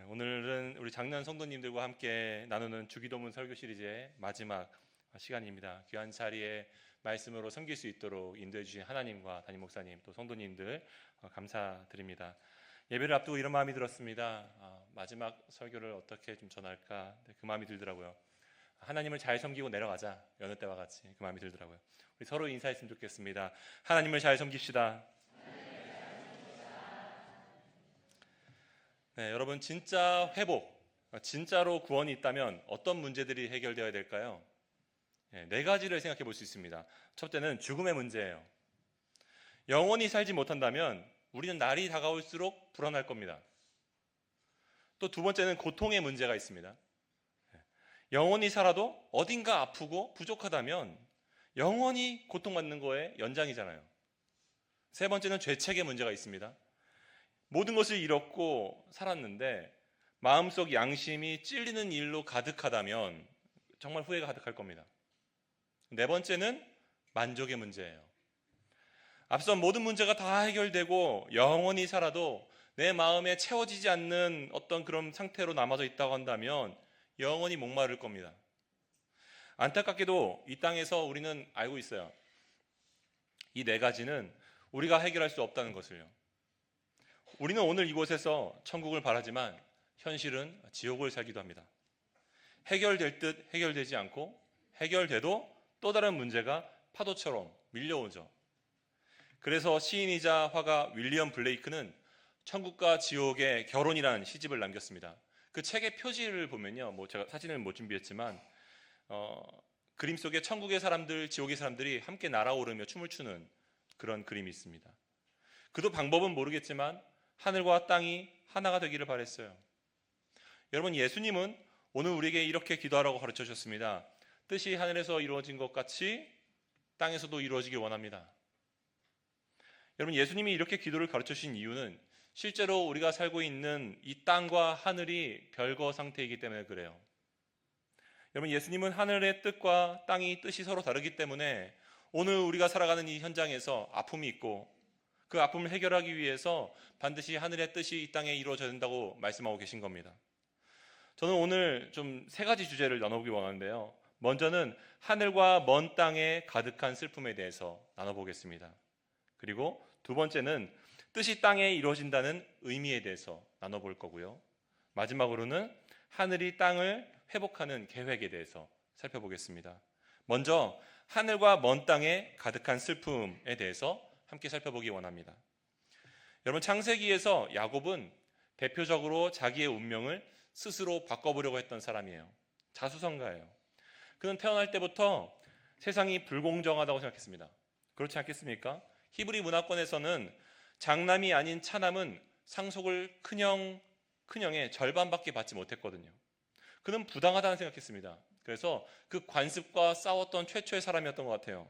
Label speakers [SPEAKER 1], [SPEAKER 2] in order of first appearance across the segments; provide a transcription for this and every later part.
[SPEAKER 1] 오늘은 우리 장난 성도님들과 함께 나누는 주기도문 설교 시리즈의 마지막 시간입니다. 귀한 자리에 말씀으로 섬길 수 있도록 인도해 주신 하나님과 담임 목사님 또 성도님들 감사드립니다. 예배를 앞두고 이런 마음이 들었습니다. 마지막 설교를 어떻게 좀 전할까 그 마음이 들더라고요. 하나님을 잘 섬기고 내려가자. 여느 때와 같이 그 마음이 들더라고요. 우리 서로 인사했으면 좋겠습니다. 하나님을 잘 섬깁시다. 네, 여러분 진짜 회복, 진짜로 구원이 있다면 어떤 문제들이 해결되어야 될까요? 네 가지를 생각해 볼 수 있습니다. 첫째는 죽음의 문제예요. 영원히 살지 못한다면 우리는 날이 다가올수록 불안할 겁니다. 또 두 번째는 고통의 문제가 있습니다. 영원히 살아도 어딘가 아프고 부족하다면 영원히 고통받는 거에 연장이잖아요. 세 번째는 죄책의 문제가 있습니다. 모든 것을 잃었고 살았는데 마음속 양심이 찔리는 일로 가득하다면 정말 후회가 가득할 겁니다. 네 번째는 만족의 문제예요. 앞선 모든 문제가 다 해결되고 영원히 살아도 내 마음에 채워지지 않는 어떤 그런 상태로 남아져 있다고 한다면 영원히 목마를 겁니다. 안타깝게도 이 땅에서 우리는 알고 있어요. 이 네 가지는 우리가 해결할 수 없다는 것을요. 우리는 오늘 이곳에서 천국을 바라지만 현실은 지옥을 살기도 합니다. 해결될 듯 해결되지 않고 해결돼도 또 다른 문제가 파도처럼 밀려오죠. 그래서 시인이자 화가 윌리엄 블레이크는 천국과 지옥의 결혼이라는 시집을 남겼습니다. 그 책의 표지를 보면요, 제가 사진을 못 준비했지만 그림 속에 천국의 사람들, 지옥의 사람들이 함께 날아오르며 춤을 추는 그런 그림이 있습니다. 그도 방법은 모르겠지만 하늘과 땅이 하나가 되기를 바랬어요. 여러분, 예수님은 오늘 우리에게 이렇게 기도하라고 가르쳐 주셨습니다. 뜻이 하늘에서 이루어진 것 같이 땅에서도 이루어지길 원합니다. 여러분, 예수님이 이렇게 기도를 가르쳐 주신 이유는 실제로 우리가 살고 있는 이 땅과 하늘이 별거 상태이기 때문에 그래요. 여러분, 예수님은 하늘의 뜻과 땅이 뜻이 서로 다르기 때문에 오늘 우리가 살아가는 이 현장에서 아픔이 있고 그 아픔을 해결하기 위해서 반드시 하늘의 뜻이 이 땅에 이루어져야 된다고 말씀하고 계신 겁니다. 저는 오늘 좀 세 가지 주제를 나눠보기 원하는데요. 먼저는 하늘과 먼 땅에 가득한 슬픔에 대해서 나눠보겠습니다. 그리고 두 번째는 뜻이 땅에 이루어진다는 의미에 대해서 나눠볼 거고요. 마지막으로는 하늘이 땅을 회복하는 계획에 대해서 살펴보겠습니다. 먼저 하늘과 먼 땅에 가득한 슬픔에 대해서 함께 살펴보기 원합니다. 여러분, 창세기에서 야곱은 대표적으로 자기의 운명을 스스로 바꿔보려고 했던 사람이에요. 자수성가예요. 그는 태어날 때부터 세상이 불공정하다고 생각했습니다. 그렇지 않겠습니까? 히브리 문화권에서는 장남이 아닌 차남은 상속을 큰형의 절반밖에 받지 못했거든요. 그는 부당하다는 생각했습니다. 그래서 그 관습과 싸웠던 최초의 사람이었던 것 같아요.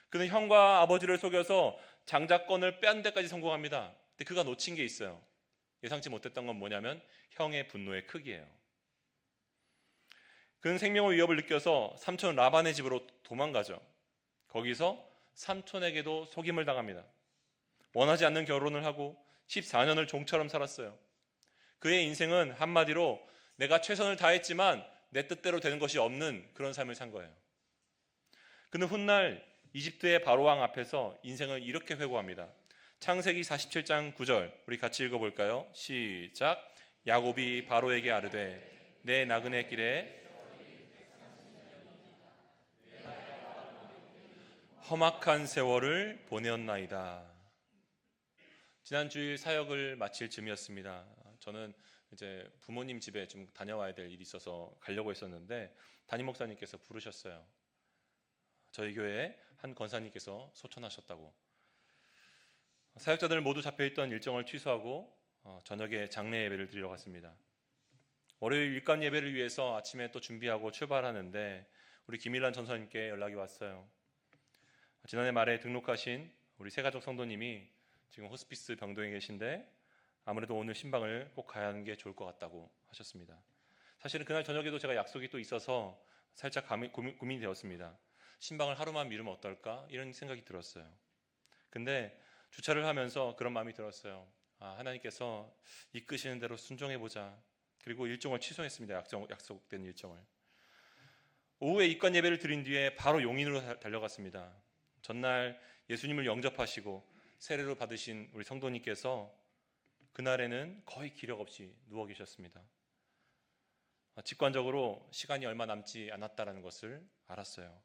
[SPEAKER 1] 그는 형과 아버지를 속여서 장자권을 뺀 데까지 성공합니다. 근데 그가 놓친 게 있어요. 예상치 못했던 건 뭐냐면 형의 분노의 크기예요. 그는 생명의 위협을 느껴서 삼촌 라반의 집으로 도망가죠. 거기서 삼촌에게도 속임을 당합니다. 원하지 않는 결혼을 하고 14년을 종처럼 살았어요. 그의 인생은 한마디로 내가 최선을 다했지만 내 뜻대로 되는 것이 없는 그런 삶을 산 거예요. 그는 훗날 이집트의 바로왕 앞에서 인생을 이렇게 회고합니다. 창세기 47장 9절 우리 같이 읽어볼까요? 시작. 야곱이 바로에게 아르되 내 나그네 길에 험악한 세월을 보내었나이다. 지난 주일 사역을 마칠 즈음이었습니다. 저는 이제 부모님 집에 좀 다녀와야 될 일이 있어서 가려고 했었는데 담임 목사님께서 부르셨어요. 저희 교회에 한 권사님께서 소천하셨다고. 사역자들 모두 잡혀있던 일정을 취소하고 저녁에 장례 예배를 드리러 갔습니다. 월요일 일간 예배를 위해서 아침에 또 준비하고 출발하는데 우리 김일란 전사님께 연락이 왔어요. 지난해 말에 등록하신 우리 새가족 성도님이 지금 호스피스 병동에 계신데 아무래도 오늘 신방을 꼭 가야 하는 게 좋을 것 같다고 하셨습니다. 사실은 그날 저녁에도 제가 약속이 또 있어서 살짝 고민이 되었습니다. 신방을 하루만 미루면 어떨까? 이런 생각이 들었어요. 근데 주차를 하면서 그런 마음이 들었어요. 하나님께서 이끄시는 대로 순종해보자. 그리고 일정을 취소했습니다. 약속된 일정을. 오후에 입관 예배를 드린 뒤에 바로 용인으로 달려갔습니다. 전날 예수님을 영접하시고 세례를 받으신 우리 성도님께서 그날에는 거의 기력 없이 누워 계셨습니다. 직관적으로 시간이 얼마 남지 않았다는 것을 알았어요.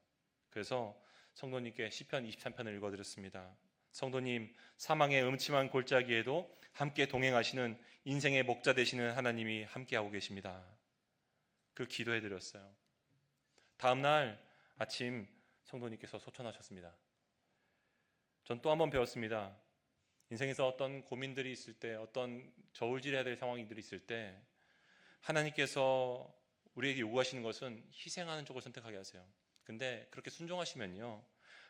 [SPEAKER 1] 그래서 성도님께 시편 23편을 읽어드렸습니다. 성도님, 사망의 음침한 골짜기에도 함께 동행하시는 인생의 목자 되시는 하나님이 함께하고 계십니다. 그 기도해드렸어요. 다음날 아침 성도님께서 소천하셨습니다. 전 또 한 번 배웠습니다. 인생에서 어떤 고민들이 있을 때, 어떤 저울질해야 될 상황들이 있을 때 하나님께서 우리에게 요구하시는 것은 희생하는 쪽을 선택하게 하세요. 근데 그렇게 순종하시면요,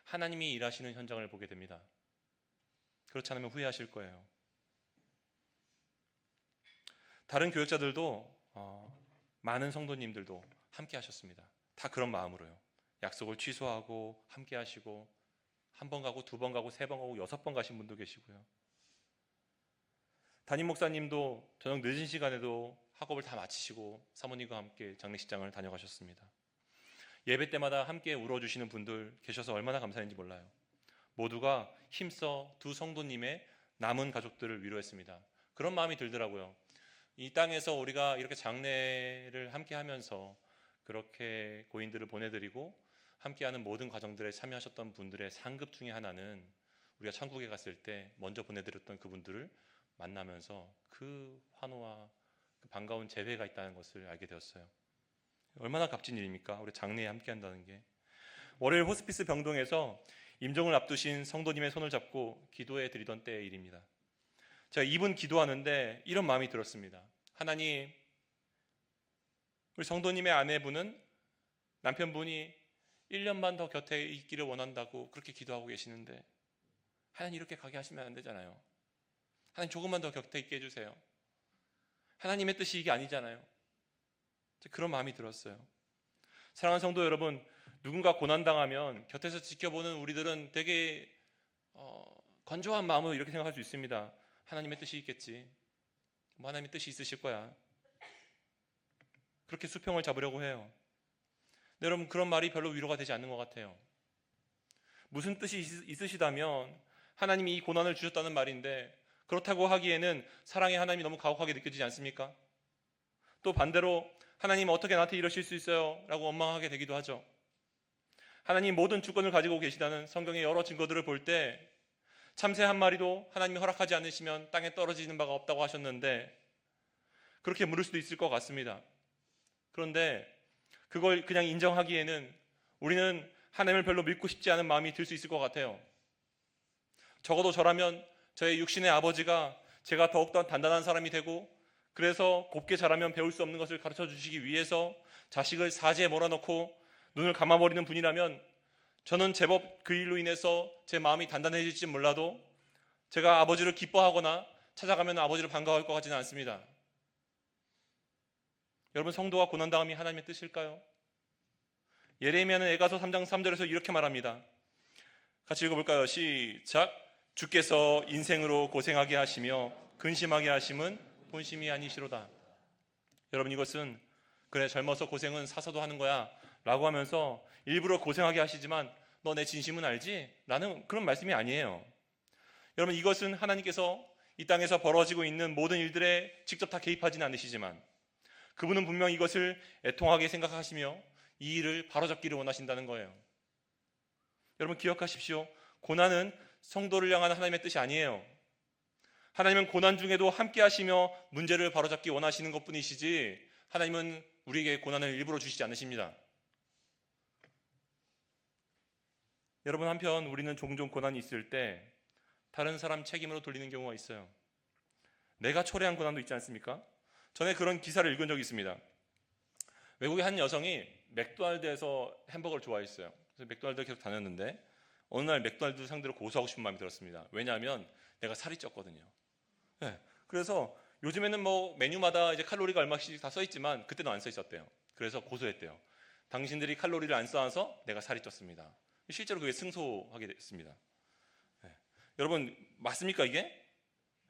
[SPEAKER 1] 하나님이 일하시는 현장을 보게 됩니다. 그렇지 않으면 후회하실 거예요. 다른 교역자들도 많은 성도님들도 함께 하셨습니다. 다 그런 마음으로요. 약속을 취소하고 함께 하시고, 한 번 가고 두 번 가고 세 번 가고 6번 가신 분도 계시고요. 담임 목사님도 저녁 늦은 시간에도 학업을 다 마치시고 사모님과 함께 장례식장을 다녀가셨습니다. 예배 때마다 함께 울어주시는 분들 계셔서 얼마나 감사한지 몰라요. 모두가 힘써 두 성도님의 남은 가족들을 위로했습니다. 그런 마음이 들더라고요. 이 땅에서 우리가 이렇게 장례를 함께 하면서 그렇게 고인들을 보내드리고 함께하는 모든 과정들에 참여하셨던 분들의 상급 중에 하나는 우리가 천국에 갔을 때 먼저 보내드렸던 그분들을 만나면서 그 환호와 그 반가운 재회가 있다는 것을 알게 되었어요. 얼마나 값진 일입니까? 우리 장례에 함께한다는 게. 월요일 호스피스 병동에서 임종을 앞두신 성도님의 손을 잡고 기도해 드리던 때의 일입니다. 제가 이분 기도하는데 이런 마음이 들었습니다. 하나님, 우리 성도님의 아내분은 남편분이 1년만 더 곁에 있기를 원한다고 그렇게 기도하고 계시는데 하나님 이렇게 가게 하시면 안 되잖아요. 하나님 조금만 더 곁에 있게 해주세요. 하나님의 뜻이 이게 아니잖아요. 그런 마음이 들었어요. 사랑하는 성도 여러분, 누군가 고난당하면 곁에서 지켜보는 우리들은 되게 건조한 마음으로 이렇게 생각할 수 있습니다. 하나님의 뜻이 있겠지. 뭐 하나님의 뜻이 있으실 거야. 그렇게 수평을 잡으려고 해요. 근데 여러분, 그런 말이 별로 위로가 되지 않는 것 같아요. 무슨 뜻이 있으시다면 하나님이 이 고난을 주셨다는 말인데, 그렇다고 하기에는 사랑의 하나님이 너무 가혹하게 느껴지지 않습니까? 또 반대로 하나님 어떻게 나한테 이러실 수 있어요? 라고 원망하게 되기도 하죠. 하나님 모든 주권을 가지고 계시다는 성경의 여러 증거들을 볼 때 참새 한 마리도 하나님이 허락하지 않으시면 땅에 떨어지는 바가 없다고 하셨는데 그렇게 물을 수도 있을 것 같습니다. 그런데 그걸 그냥 인정하기에는 우리는 하나님을 별로 믿고 싶지 않은 마음이 들 수 있을 것 같아요. 적어도 저라면 저의 육신의 아버지가 제가 더욱더 단단한 사람이 되고 그래서 곱게 자라면 배울 수 없는 것을 가르쳐 주시기 위해서 자식을 사지에 몰아넣고 눈을 감아버리는 분이라면 저는 제법 그 일로 인해서 제 마음이 단단해질지 몰라도 제가 아버지를 기뻐하거나 찾아가면 아버지를 반가워할 것 같지는 않습니다. 여러분, 성도가 고난당함이 하나님의 뜻일까요? 예레미야는 에가서 3장 3절에서 이렇게 말합니다. 같이 읽어볼까요? 시작. 주께서 인생으로 고생하게 하시며 근심하게 하심은 본심이 아니시로다. 여러분, 이것은 그래 젊어서 고생은 사서도 하는 거야 라고 하면서 일부러 고생하게 하시지만 너 내 진심은 알지? 라는 그런 말씀이 아니에요. 여러분, 이것은 하나님께서 이 땅에서 벌어지고 있는 모든 일들에 직접 다 개입하지는 않으시지만 그분은 분명 이것을 애통하게 생각하시며 이 일을 바로잡기를 원하신다는 거예요. 여러분, 기억하십시오. 고난은 성도를 향한 하나님의 뜻이 아니에요. 하나님은 고난 중에도 함께 하시며 문제를 바로잡기 원하시는 것뿐이시지 하나님은 우리에게 고난을 일부러 주시지 않으십니다. 여러분, 한편 우리는 종종 고난이 있을 때 다른 사람 책임으로 돌리는 경우가 있어요. 내가 초래한 고난도 있지 않습니까? 전에 그런 기사를 읽은 적이 있습니다. 외국의 한 여성이 맥도날드에서 햄버거를 좋아했어요. 그래서 맥도날드를 계속 다녔는데 어느 날 맥도날드 상대로 고소하고 싶은 마음이 들었습니다. 왜냐하면 내가 살이 쪘거든요. 네, 그래서 요즘에는 뭐 메뉴마다 이제 칼로리가 얼마씩 다 써있지만 그때는 안 써있었대요. 그래서 고소했대요. 당신들이 칼로리를 안 쌓아서 내가 살이 쪘습니다. 실제로 그게 승소하게 됐습니다. 네. 여러분, 맞습니까 이게?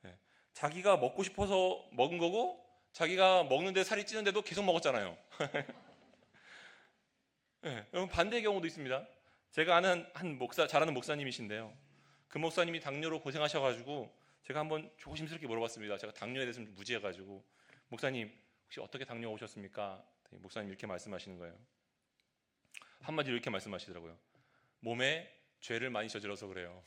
[SPEAKER 1] 네. 자기가 먹고 싶어서 먹은 거고 자기가 먹는데 살이 찌는데도 계속 먹었잖아요. 네, 여러분 반대의 경우도 있습니다. 제가 아는 한 잘하는 목사님이신데요. 그 목사님이 당뇨로 고생하셔가지고 제가 한번 조심스럽게 물어봤습니다. 제가 당뇨에 대해서 좀 무지해가지고 목사님 혹시 어떻게 당뇨 오셨습니까? 목사님 이렇게 말씀하시는 거예요. 한마디로 이렇게 말씀하시더라고요. 몸에 죄를 많이 저질러서 그래요.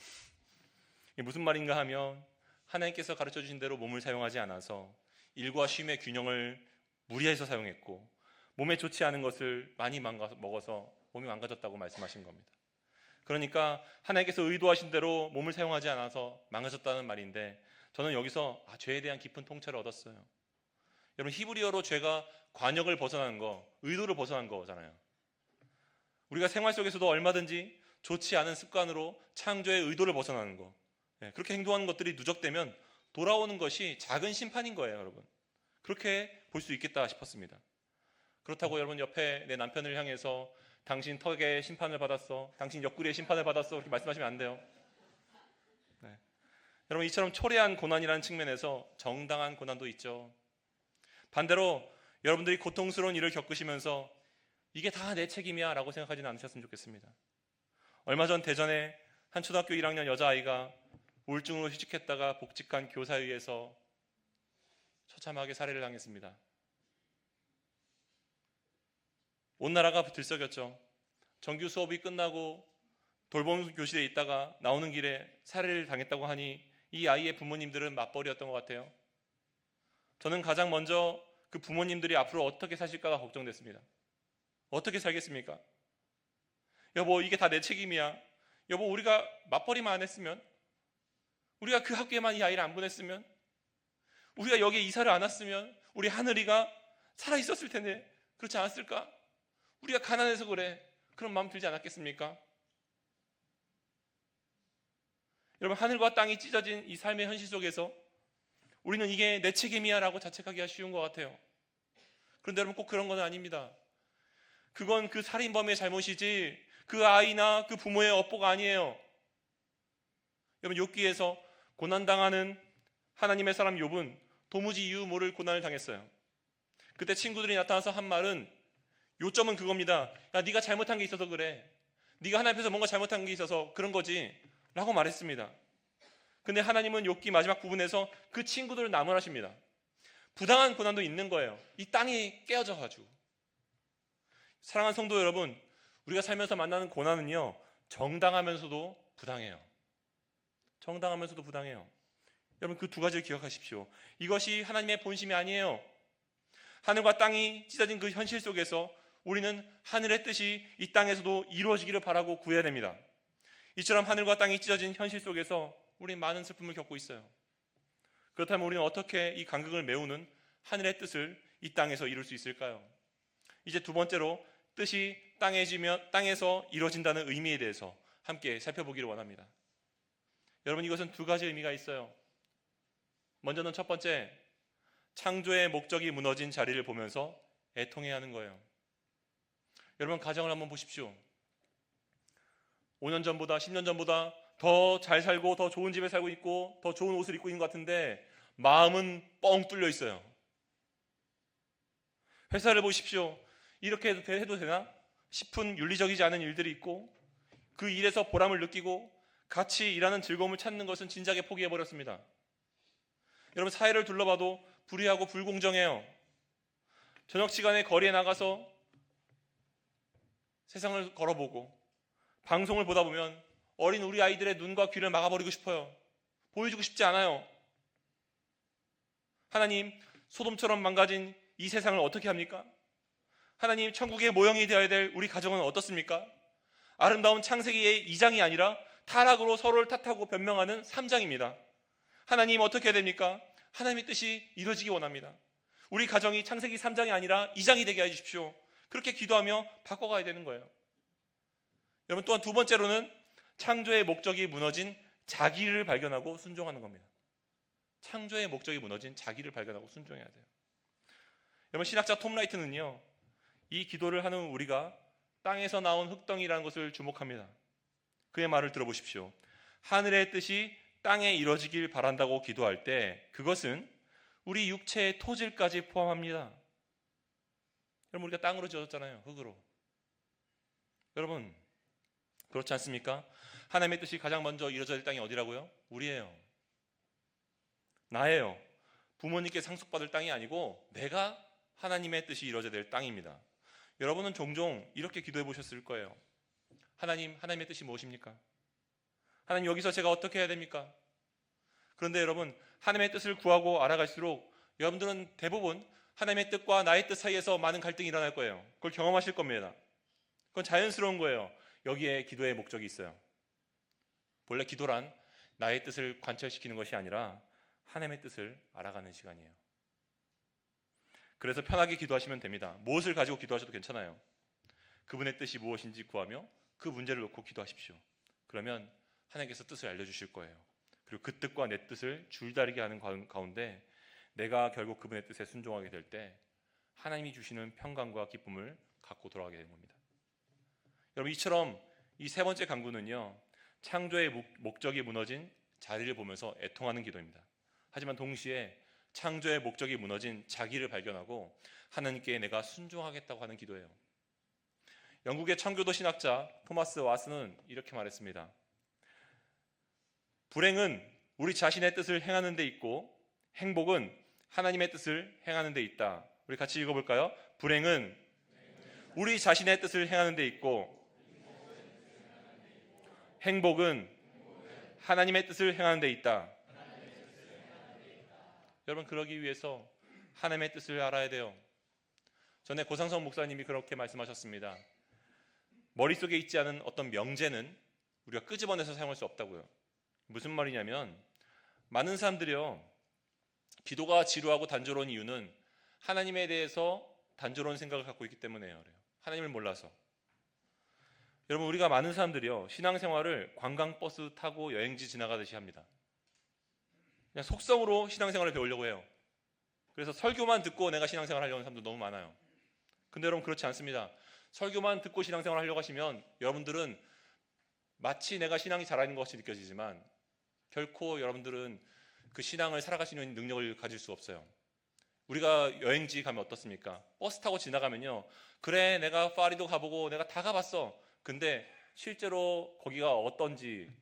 [SPEAKER 1] 이게 무슨 말인가 하면 하나님께서 가르쳐 주신 대로 몸을 사용하지 않아서 일과 쉼의 균형을 무리해서 사용했고 몸에 좋지 않은 것을 많이 먹어서 몸이 망가졌다고 말씀하신 겁니다. 그러니까 하나님께서 의도하신 대로 몸을 사용하지 않아서 망가졌다는 말인데 저는 여기서 죄에 대한 깊은 통찰을 얻었어요. 여러분 히브리어로 죄가 관역을 벗어나는 거, 의도를 벗어난 거잖아요. 우리가 생활 속에서도 얼마든지 좋지 않은 습관으로 창조의 의도를 벗어나는 거, 그렇게 행동하는 것들이 누적되면 돌아오는 것이 작은 심판인 거예요, 여러분. 그렇게 볼 수 있겠다 싶었습니다. 그렇다고 여러분 옆에 내 남편을 향해서 당신 턱에 심판을 받았어, 당신 옆구리에 심판을 받았어 그렇게 말씀하시면 안 돼요. 네. 여러분 이처럼 초래한 고난이라는 측면에서 정당한 고난도 있죠. 반대로 여러분들이 고통스러운 일을 겪으시면서 이게 다 내 책임이야 라고 생각하지는 않으셨으면 좋겠습니다. 얼마 전 대전에 한 초등학교 1학년 여자아이가 우울증으로 휴직했다가 복직한 교사에 의해서 처참하게 살해를 당했습니다. 온 나라가 들썩였죠. 정규 수업이 끝나고 돌봄 교실에 있다가 나오는 길에 살해를 당했다고 하니 이 아이의 부모님들은 맞벌이였던 것 같아요. 저는 가장 먼저 그 부모님들이 앞으로 어떻게 사실까가 걱정됐습니다. 어떻게 살겠습니까? 여보 이게 다 내 책임이야. 여보 우리가 맞벌이만 안 했으면, 우리가 그 학교에만 이 아이를 안 보냈으면, 우리가 여기에 이사를 안 왔으면 우리 하늘이가 살아있었을 텐데 그렇지 않았을까? 우리가 가난해서 그래. 그런 마음 들지 않았겠습니까? 여러분 하늘과 땅이 찢어진 이 삶의 현실 속에서 우리는 이게 내 책임이야 라고 자책하기가 쉬운 것 같아요. 그런데 여러분 꼭 그런 건 아닙니다. 그건 그 살인범의 잘못이지 그 아이나 그 부모의 업보가 아니에요. 여러분 욥기에서 고난당하는 하나님의 사람 욥은 도무지 이유 모를 고난을 당했어요. 그때 친구들이 나타나서 한 말은, 요점은 그겁니다. 야 네가 잘못한 게 있어서 그래. 네가 하나님 앞에서 뭔가 잘못한 게 있어서 그런 거지 라고 말했습니다. 근데 하나님은 욥기 마지막 부분에서 그 친구들을 나무라십니다. 부당한 고난도 있는 거예요. 이 땅이 깨어져 가지고. 사랑하는 성도 여러분, 우리가 살면서 만나는 고난은요 정당하면서도 부당해요. 정당하면서도 부당해요. 여러분 그 두 가지를 기억하십시오. 이것이 하나님의 본심이 아니에요. 하늘과 땅이 찢어진 그 현실 속에서 우리는 하늘의 뜻이 이 땅에서도 이루어지기를 바라고 구해야 됩니다. 이처럼 하늘과 땅이 찢어진 현실 속에서 우리는 많은 슬픔을 겪고 있어요. 그렇다면 우리는 어떻게 이 간극을 메우는 하늘의 뜻을 이 땅에서 이룰 수 있을까요? 이제 두 번째로 뜻이 땅에서 이루어진다는 의미에 대해서 함께 살펴보기를 원합니다. 여러분 이것은 두 가지 의미가 있어요. 먼저는 첫 번째, 창조의 목적이 무너진 자리를 보면서 애통해야 하는 거예요. 여러분 가정을 한번 보십시오. 5년 전보다 10년 전보다 더 잘 살고 더 좋은 집에 살고 있고 더 좋은 옷을 입고 있는 것 같은데 마음은 뻥 뚫려 있어요. 회사를 보십시오. 이렇게 해도 되나 싶은 윤리적이지 않은 일들이 있고 그 일에서 보람을 느끼고 같이 일하는 즐거움을 찾는 것은 진작에 포기해버렸습니다. 여러분 사회를 둘러봐도 불의하고 불공정해요. 저녁 시간에 거리에 나가서 세상을 걸어보고 방송을 보다 보면 어린 우리 아이들의 눈과 귀를 막아버리고 싶어요. 보여주고 싶지 않아요. 하나님, 소돔처럼 망가진 이 세상을 어떻게 합니까? 하나님, 천국의 모형이 되어야 될 우리 가정은 어떻습니까? 아름다운 창세기의 2장이 아니라 타락으로 서로를 탓하고 변명하는 3장입니다. 하나님 어떻게 해야 됩니까? 하나님의 뜻이 이루어지기 원합니다. 우리 가정이 창세기 3장이 아니라 2장이 되게 해주십시오. 그렇게 기도하며 바꿔가야 되는 거예요. 여러분 또한 두 번째로는 창조의 목적이 무너진 자기를 발견하고 순종하는 겁니다. 창조의 목적이 무너진 자기를 발견하고 순종해야 돼요. 여러분 신학자 톰 라이트는요 이 기도를 하는 우리가 땅에서 나온 흙덩이라는 것을 주목합니다. 그의 말을 들어보십시오. 하늘의 뜻이 땅에 이루어지길 바란다고 기도할 때 그것은 우리 육체의 토질까지 포함합니다. 여러분, 우리가 땅으로 지어졌잖아요. 흙으로. 여러분, 그렇지 않습니까? 하나님의 뜻이 가장 먼저 이루어져야 될 땅이 어디라고요? 우리예요. 나예요. 부모님께 상속받을 땅이 아니고 내가 하나님의 뜻이 이루어져야 될 땅입니다. 여러분은 종종 이렇게 기도해 보셨을 거예요. 하나님, 하나님의 뜻이 무엇입니까? 하나님, 여기서 제가 어떻게 해야 됩니까? 그런데 여러분, 하나님의 뜻을 구하고 알아갈수록 여러분들은 대부분 하나님의 뜻과 나의 뜻 사이에서 많은 갈등이 일어날 거예요. 그걸 경험하실 겁니다. 그건 자연스러운 거예요. 여기에 기도의 목적이 있어요. 본래 기도란 나의 뜻을 관철시키는 것이 아니라 하나님의 뜻을 알아가는 시간이에요. 그래서 편하게 기도하시면 됩니다. 무엇을 가지고 기도하셔도 괜찮아요. 그분의 뜻이 무엇인지 구하며 그 문제를 놓고 기도하십시오. 그러면 하나님께서 뜻을 알려주실 거예요. 그리고 그 뜻과 내 뜻을 줄다리게 하는 가운데 내가 결국 그분의 뜻에 순종하게 될 때 하나님이 주시는 평강과 기쁨을 갖고 돌아가게 되는 겁니다. 여러분, 이처럼 이 세 번째 강구는요, 창조의 목적이 무너진 자리를 보면서 애통하는 기도입니다. 하지만 동시에 창조의 목적이 무너진 자기를 발견하고 하나님께 내가 순종하겠다고 하는 기도예요. 영국의 청교도 신학자 토마스 와스는 이렇게 말했습니다. 불행은 우리 자신의 뜻을 행하는 데 있고 행복은 하나님의 뜻을 행하는 데 있다. 우리 같이 읽어볼까요? 불행은 우리 자신의 뜻을 행하는 데 있고 행복은 하나님의 뜻을 행하는 데 있다. 여러분, 그러기 위해서 하나님의 뜻을 알아야 돼요. 전에 고상성 목사님이 그렇게 말씀하셨습니다. 머릿속에 있지 않은 어떤 명제는 우리가 끄집어내서 사용할 수 없다고요. 무슨 말이냐면 많은 사람들이요, 기도가 지루하고 단조로운 이유는 하나님에 대해서 단조로운 생각을 갖고 있기 때문에요. 하나님을 몰라서. 여러분, 우리가 많은 사람들이요, 신앙생활을 관광버스 타고 여행지 지나가듯이 합니다. 그냥 속성으로 신앙생활을 배우려고 해요. 그래서 설교만 듣고 내가 신앙생활 하려는 사람도 너무 많아요. 근데 여러분, 그렇지 않습니다. 설교만 듣고 신앙생활 하려고 하시면 여러분들은 마치 내가 신앙이 잘하는 것이 느껴지지만 결코 여러분들은 그 신앙을 살아갈 수 있는 능력을 가질 수 없어요. 우리가 여행지 가면 어떻습니까? 버스 타고 지나가면요, 그래, 내가 파리도 가보고 내가 다 가봤어. 근데 실제로 거기가 어떤지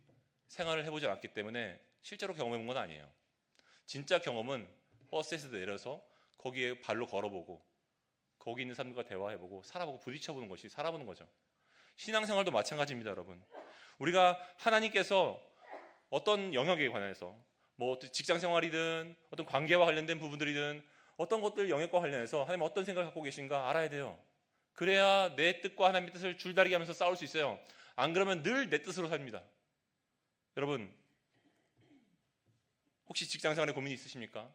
[SPEAKER 1] 생활을 해보지 않았기 때문에 실제로 경험해본 건 아니에요. 진짜 경험은 버스에서 내려서 거기에 발로 걸어보고 거기 있는 사람들과 대화해보고 살아보고 부딪혀보는 것이 살아보는 거죠. 신앙생활도 마찬가지입니다. 여러분, 우리가 하나님께서 어떤 영역에 관해서 뭐 직장생활이든 어떤 관계와 관련된 부분들이든 어떤 것들 영역과 관련해서 하나님 어떤 생각을 갖고 계신가 알아야 돼요. 그래야 내 뜻과 하나님의 뜻을 줄다리기 하면서 싸울 수 있어요. 안 그러면 늘 내 뜻으로 삽니다. 여러분, 혹시 직장생활에 고민이 있으십니까?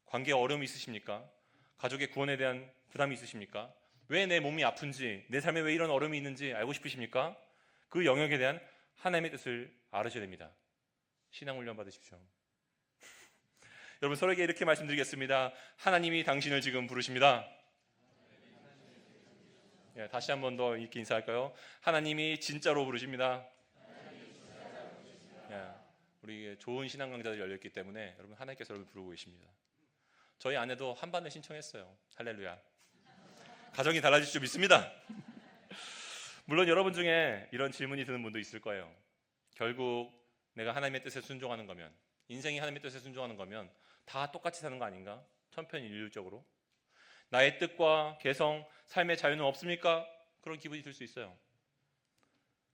[SPEAKER 1] 관계에 어려움이 있으십니까? 가족의 구원에 대한 부담이 있으십니까? 왜 내 몸이 아픈지, 내 삶에 왜 이런 어려움이 있는지 알고 싶으십니까? 그 영역에 대한 하나님의 뜻을 알으셔야 됩니다. 신앙훈련 받으십시오. 여러분, 서로에게 이렇게 말씀드리겠습니다. 하나님이 당신을 지금 부르십니다. 다시 한 번 더 이렇게 인사할까요? 하나님이 진짜로 부르십니다. 우리 좋은 신앙 강좌들이 열렸기 때문에 여러분, 하나님께서 여러분 부르고 계십니다. 저희 아내도 한반을 신청했어요. 할렐루야. 가정이 달라질 줄 믿습니다. 물론 여러분 중에 이런 질문이 드는 분도 있을 거예요. 결국 내가 하나님의 뜻에 순종하는 거면, 인생이 하나님의 뜻에 순종하는 거면 다 똑같이 사는 거 아닌가? 천편일률적으로. 나의 뜻과 개성, 삶의 자유는 없습니까? 그런 기분이 들 수 있어요.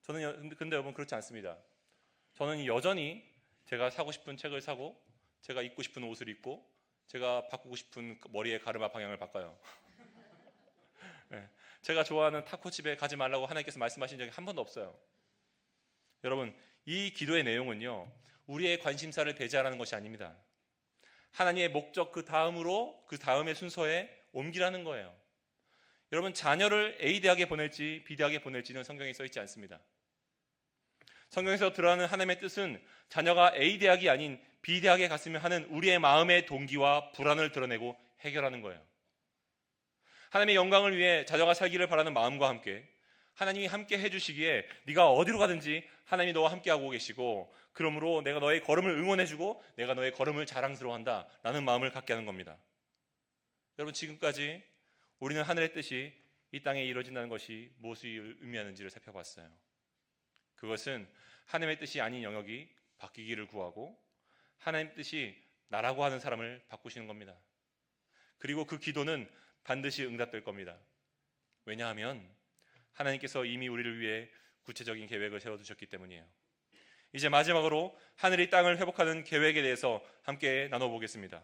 [SPEAKER 1] 근데 여러분, 그렇지 않습니다. 저는 여전히 제가 사고 싶은 책을 사고, 제가 입고 싶은 옷을 입고, 제가 바꾸고 싶은 머리의 가르마 방향을 바꿔요. 네. 제가 좋아하는 타코집에 가지 말라고 하나님께서 말씀하신 적이 한 번도 없어요. 여러분, 이 기도의 내용은요, 우리의 관심사를 배제하라는 것이 아닙니다. 하나님의 목적 그 다음의 순서에 옮기라는 거예요. 여러분, 자녀를 A 대학에 보낼지 B 대학에 보낼지는 성경에 써 있지 않습니다. 성경에서 드러나는 하나님의 뜻은 자녀가 A 대학이 아닌 B 대학에 갔으면 하는 우리의 마음의 동기와 불안을 드러내고 해결하는 거예요. 하나님의 영광을 위해 자녀가 살기를 바라는 마음과 함께 하나님이 함께 해주시기에 네가 어디로 가든지 하나님이 너와 함께하고 계시고 그러므로 내가 너의 걸음을 응원해주고 내가 너의 걸음을 자랑스러워한다 라는 마음을 갖게 하는 겁니다. 여러분, 지금까지 우리는 하늘의 뜻이 이 땅에 이루어진다는 것이 무엇을 의미하는지를 살펴봤어요. 그것은 하나님의 뜻이 아닌 영역이 바뀌기를 구하고 하나님의 뜻이 나라고 하는 사람을 바꾸시는 겁니다. 그리고 그 기도는 반드시 응답될 겁니다. 왜냐하면 하나님께서 이미 우리를 위해 구체적인 계획을 세워두셨기 때문이에요. 이제 마지막으로 하늘이 땅을 회복하는 계획에 대해서 함께 나눠보겠습니다.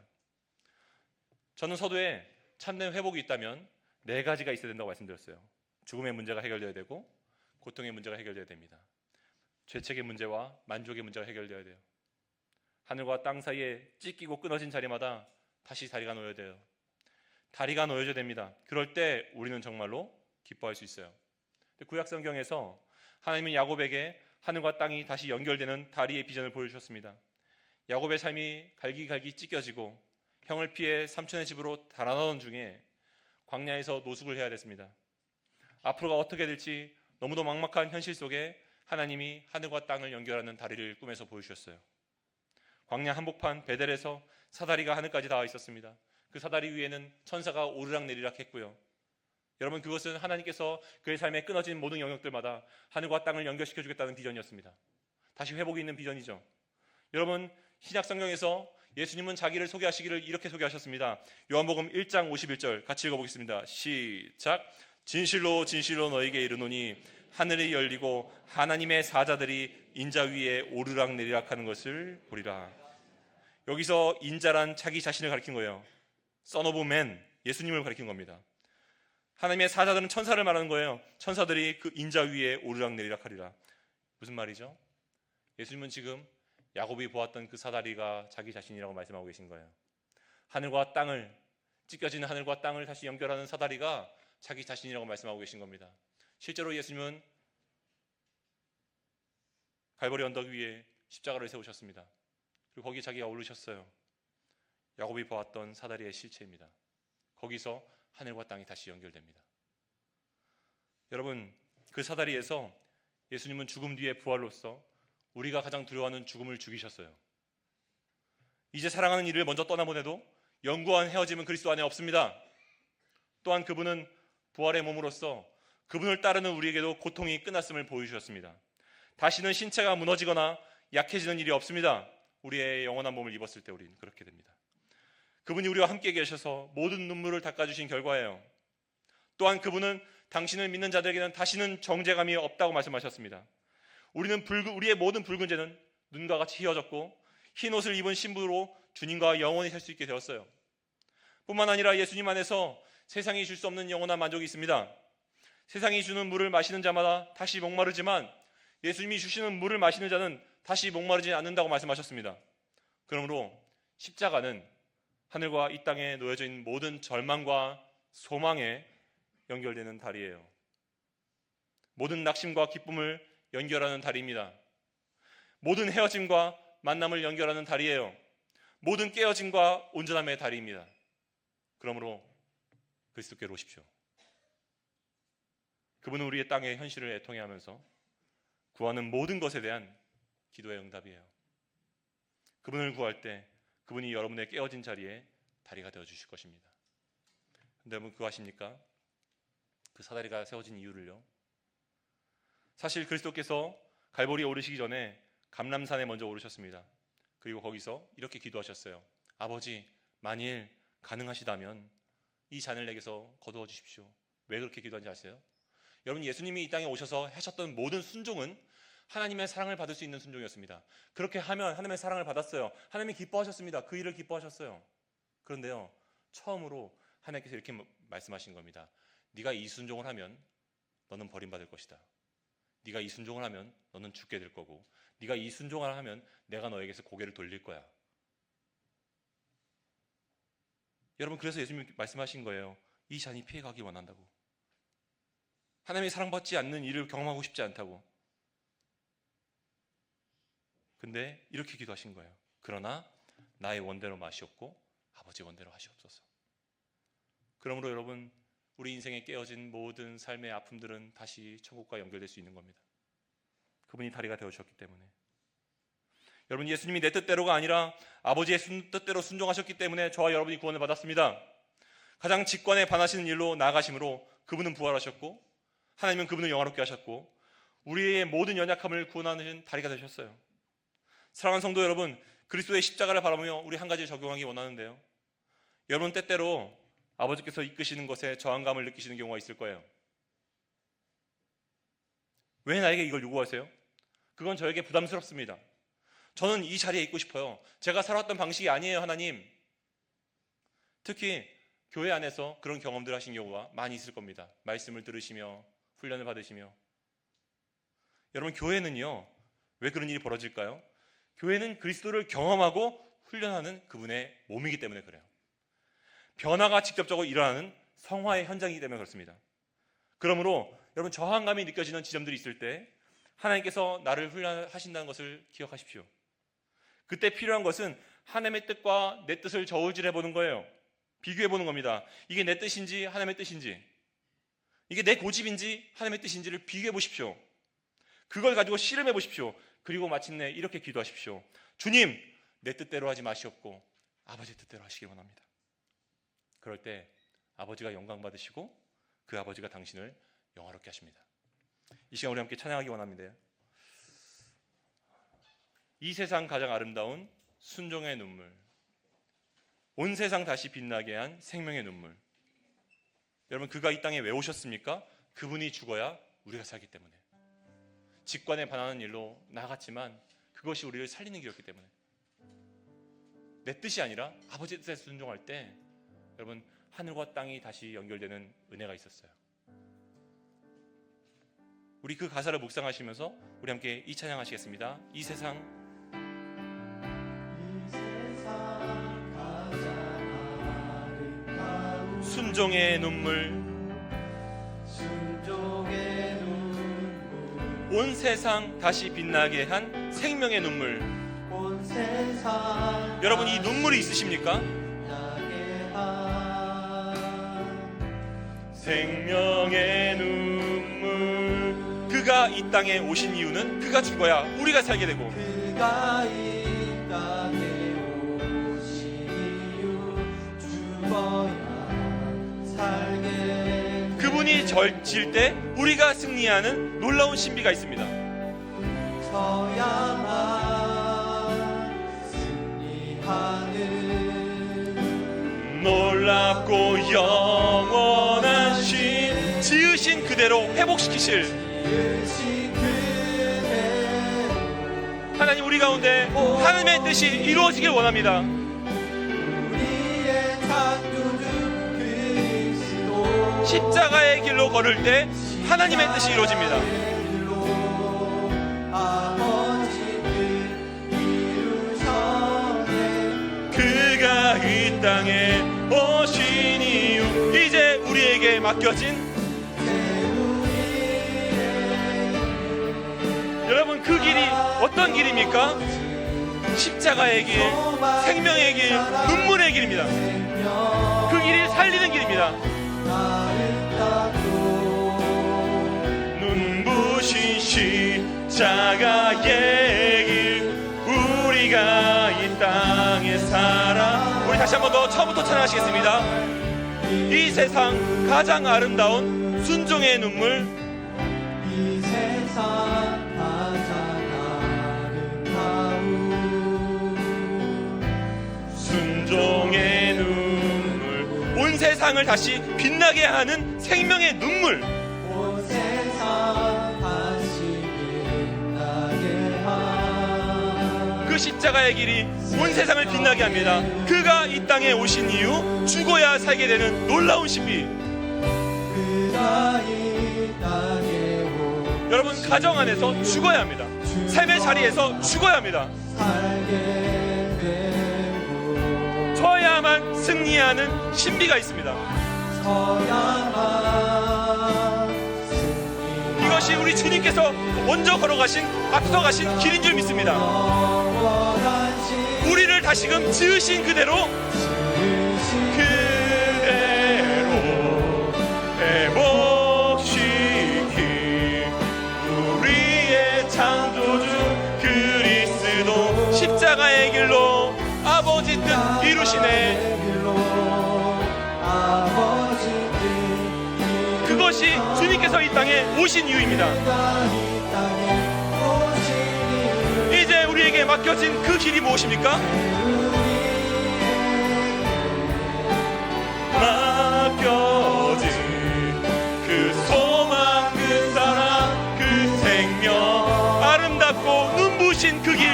[SPEAKER 1] 저는 서두에 참된 회복이 있다면 4가지가 있어야 된다고 말씀드렸어요. 죽음의 문제가 해결되어야 되고, 고통의 문제가 해결되어야 됩니다. 죄책의 문제와 만족의 문제가 해결되어야 돼요. 하늘과 땅 사이에 찢기고 끊어진 자리마다 다시 다리가 놓여야 돼요. 다리가 놓여져야 됩니다. 그럴 때 우리는 정말로 기뻐할 수 있어요. 구약 성경에서 하나님은 야곱에게 하늘과 땅이 다시 연결되는 다리의 비전을 보여주셨습니다. 야곱의 삶이 갈기갈기 찢겨지고 형을 피해 삼촌의 집으로 달아나던 중에 광야에서 노숙을 해야 됐습니다. 앞으로가 어떻게 될지 너무도 막막한 현실 속에 하나님이 하늘과 땅을 연결하는 다리를 꿈에서 보여주셨어요. 광야 한복판 베델에서 사다리가 하늘까지 닿아 있었습니다. 그 사다리 위에는 천사가 오르락내리락 했고요. 여러분, 그것은 하나님께서 그의 삶에 끊어진 모든 영역들마다 하늘과 땅을 연결시켜 주겠다는 비전이었습니다. 다시 회복이 있는 비전이죠. 여러분, 신약 성경에서 예수님은 자기를 소개하시기를 이렇게 소개하셨습니다. 요한복음 1장 51절 같이 읽어보겠습니다. 시작. 진실로 진실로 너에게 이르노니 하늘이 열리고 하나님의 사자들이 인자 위에 오르락내리락 하는 것을 보리라. 여기서 인자란 자기 자신을 가리킨 거예요. Son of Man, 예수님을 가리킨 겁니다. 하나님의 사자들은 천사를 말하는 거예요. 천사들이 그 인자 위에 오르락내리락 하리라. 무슨 말이죠? 예수님은 지금 야곱이 보았던 그 사다리가 자기 자신이라고 말씀하고 계신 거예요. 하늘과 땅을, 찢겨지는 하늘과 땅을 다시 연결하는 사다리가 자기 자신이라고 말씀하고 계신 겁니다. 실제로 예수님은 갈보리 언덕 위에 십자가를 세우셨습니다. 그리고 거기에 자기가 오르셨어요. 야곱이 보았던 사다리의 실체입니다. 거기서 하늘과 땅이 다시 연결됩니다. 여러분, 그 사다리에서 예수님은 죽음 뒤에 부활로서 우리가 가장 두려워하는 죽음을 죽이셨어요. 이제 사랑하는 이를 먼저 떠나보내도 영구한 헤어짐은 그리스도 안에 없습니다. 또한 그분은 부활의 몸으로서 그분을 따르는 우리에게도 고통이 끝났음을 보여주셨습니다. 다시는 신체가 무너지거나 약해지는 일이 없습니다. 우리의 영원한 몸을 입었을 때 우리는 그렇게 됩니다. 그분이 우리와 함께 계셔서 모든 눈물을 닦아주신 결과예요. 또한 그분은 당신을 믿는 자들에게는 다시는 정죄감이 없다고 말씀하셨습니다. 우리의 모든 붉은 죄는 눈과 같이 희어졌고 흰 옷을 입은 신부로 주님과 영원히 살 수 있게 되었어요. 뿐만 아니라 예수님 안에서 세상이 줄 수 없는 영원한 만족이 있습니다. 세상이 주는 물을 마시는 자마다 다시 목마르지만 예수님이 주시는 물을 마시는 자는 다시 목마르지 않는다고 말씀하셨습니다. 그러므로 십자가는 하늘과 이 땅에 놓여져 있는 모든 절망과 소망에 연결되는 다리예요. 모든 낙심과 기쁨을 연결하는 다리입니다. 모든 헤어짐과 만남을 연결하는 다리예요. 모든 깨어짐과 온전함의 다리입니다. 그러므로 그리스도께로 오십시오. 그분은 우리의 땅의 현실을 애통해 하면서 구하는 모든 것에 대한 기도의 응답이에요. 그분을 구할 때 그분이 여러분의 깨어진 자리에 다리가 되어주실 것입니다. 근데 여러분, 그거 아십니까? 그 사다리가 세워진 이유를요. 사실 그리스도께서 갈보리에 오르시기 전에 감람산에 먼저 오르셨습니다. 그리고 거기서 이렇게 기도하셨어요. 아버지, 만일 가능하시다면 이 잔을 내게서 거두어 주십시오. 왜 그렇게 기도한지 아세요? 여러분, 예수님이 이 땅에 오셔서 하셨던 모든 순종은 하나님의 사랑을 받을 수 있는 순종이었습니다. 그렇게 하면 하나님의 사랑을 받았어요. 하나님이 기뻐하셨습니다. 그 일을 기뻐하셨어요. 그런데요, 처음으로 하나님께서 이렇게 말씀하신 겁니다. 네가 이 순종을 하면 너는 버림받을 것이다. 네가 이 순종을 하면 너는 죽게 될 거고, 네가 이 순종을 하면 내가 너에게서 고개를 돌릴 거야. 여러분, 그래서 예수님이 말씀하신 거예요. 이 잔이 피해가기 원한다고. 하나님의 사랑받지 않는 일을 경험하고 싶지 않다고. 근데 이렇게 기도하신 거예요. 그러나 나의 원대로 마시옵고 아버지 원대로 하시옵소서. 그러므로 여러분, 우리 인생에 깨어진 모든 삶의 아픔들은 다시 천국과 연결될 수 있는 겁니다. 그분이 다리가 되어주셨기 때문에. 여러분, 예수님이 내 뜻대로가 아니라 아버지의 뜻대로 순종하셨기 때문에 저와 여러분이 구원을 받았습니다. 가장 직관에 반하시는 일로 나아가심으로 그분은 부활하셨고 하나님은 그분을 영화롭게 하셨고 우리의 모든 연약함을 구원하는 다리가 되셨어요. 사랑하는 성도 여러분, 그리스도의 십자가를 바라보며 우리 한 가지 적용하기 원하는데요. 여러분 때때로 아버지께서 이끄시는 것에 저항감을 느끼시는 경우가 있을 거예요. 왜 나에게 이걸 요구하세요? 그건 저에게 부담스럽습니다. 저는 이 자리에 있고 싶어요. 제가 살아왔던 방식이 아니에요, 하나님. 특히 교회 안에서 그런 경험들 하신 경우가 많이 있을 겁니다. 말씀을 들으시며 훈련을 받으시며. 여러분, 교회는요, 왜 그런 일이 벌어질까요? 교회는 그리스도를 경험하고 훈련하는 그분의 몸이기 때문에 그래요. 변화가 직접적으로 일어나는 성화의 현장이기 때문에 그렇습니다. 그러므로 여러분, 저항감이 느껴지는 지점들이 있을 때 하나님께서 나를 훈련하신다는 것을 기억하십시오. 그때 필요한 것은 하나님의 뜻과 내 뜻을 저울질해 보는 거예요. 비교해 보는 겁니다. 이게 내 뜻인지 하나님의 뜻인지, 이게 내 고집인지 하나님의 뜻인지를 비교해 보십시오. 그걸 가지고 실험해 보십시오. 그리고 마침내 이렇게 기도하십시오. 주님, 내 뜻대로 하지 마시옵고 아버지의 뜻대로 하시길 원합니다. 그럴 때 아버지가 영광 받으시고 그 아버지가 당신을 영화롭게 하십니다. 이 시간 우리 함께 찬양하기 원합니다. 이 세상 가장 아름다운 순종의 눈물, 온 세상 다시 빛나게 한 생명의 눈물. 여러분, 그가 이 땅에 왜 오셨습니까? 그분이 죽어야 우리가 살기 때문에. 직관에 반하는 일로 나아갔지만 그것이 우리를 살리는 길이었기 때문에. 내 뜻이 아니라 아버지의 뜻에 순종할 때 여러분, 하늘과 땅이 다시 연결되는 은혜가 있었어요. 우리 그 가사를 묵상하시면서 우리 함께 이 찬양 하시겠습니다. 이 세상 순종의 눈물, 온 세상 다시 빛나게 한 생명의 눈물. 여러분, 이 눈물이 있으십니까? 생명의 눈물. 그가 이 땅에 오신 이유는 그가 죽어야 우리가 살게 되고, 그가 이 땅에 오신 이유 죽어야 살게. 그분이 절칠 때 우리가 승리하는 놀라운 신비가 있습니다. 저야만 승리하는 놀랍고 영원한 신, 지으신 그대로 회복시키실 하나님, 우리 가운데 하나님의 뜻이 이루어지길 원합니다. 십자가의 길로 걸을 때 하나님의 뜻이 이루어집니다. 그가 이 땅에 오신 이유, 이제 우리에게 맡겨진 여러분, 그 길이 어떤 길입니까? 십자가의 길, 생명의 길, 눈물의 길입니다. 그 길이 살리는 길입니다. 눈부신 십자가의 길, 우리가 이 땅에 살아. 우리 다시 한 번 더 처음부터 찬양하시겠습니다. 이 세상 가장 아름다운 순종의 눈물, 이 세상 순종의 눈물, 온 세상을 다시 빛나게 하는 생명의 눈물. 온 세상 다시 빛나게 하는 그 십자가의 길이 온 세상을 빛나게 합니다. 그가 이 땅에 오신 이유, 죽어야 살게 되는 놀라운 신비. 그가 이 땅에 여러분, 가정 안에서 죽어야 합니다. 삶의 자리에서 죽어야 합니다. 서야만 승리하는 신비가 있습니다. 이것이 우리 주님께서 먼저 걸어가신, 앞서가신 길인 줄 믿습니다. 우리를 다시금 지으신 그대로 회복시키 우리의 창조주 그리스도 이 땅에 오신 이유입니다. 이제 우리에게 맡겨진 그 길이 무엇입니까? 맡겨진 그 소망, 그 사랑, 그 생명, 아름답고 눈부신 그 길,